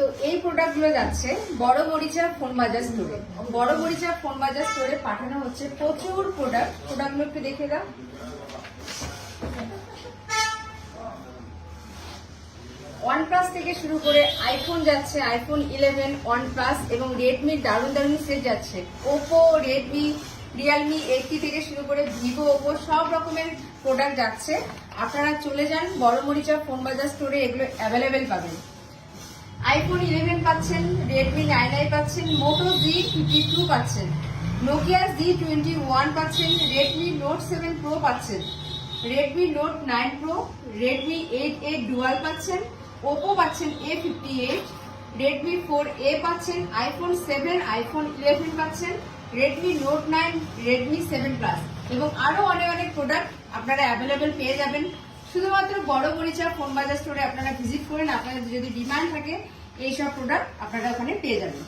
তো এই প্রোডাক্টগুলো যাচ্ছে বড় মরিচা ফোন বাজার স্টোরে। বড় মরিচা ফোন বাজার স্টোরে পাঠানো হচ্ছে প্রচুর প্রোডাক্টগুলো একটু দেখে দাও। OnePlus থেকে শুরু করে আইফোন যাচ্ছে, আইফোন 11, OnePlus এবং রেডমির দারুণ দারুণ সেট যাচ্ছে। ওপো, রেডমি, রিয়েলমি 80 থেকে শুরু করে ভিভো, ওপো সব রকমের প্রোডাক্ট যাচ্ছে। আপনারা চলে যান বড় মরিচা ফোন বাজার স্টোরে, এগুলো অ্যাভেলেবেল পাবেন। আইফোন 11 পাচ্ছেন, রেডমি 9i পাচ্ছেন, মোটো Z52 পাচ্ছেন, নোকিয়া Z21 পাচ্ছেন, রেডমি নোট 7 প্রো পাচ্ছেন, Redmi note 9 pro, Redmi 8A dual পাচ্ছেন, ওপো পাচ্ছেন A58, রেডমি 4A পাচ্ছেন, আইফোন 7, আইফোন 11 পাচ্ছেন, রেডমি নোট 9, রেডমি 7 প্লাস এবং আরো অনেক প্রোডাক্ট আপনারা অ্যাভেলেবেল পেয়ে যাবেন। শুধুমাত্র বড় মরিচা ফোন বাজার স্টোরে আপনারা ভিজিট করেন, আপনাদের যদি ডিমান্ড থাকে এইসব প্রোডাক্ট আপনারা ওখানে পেয়ে যাবেন।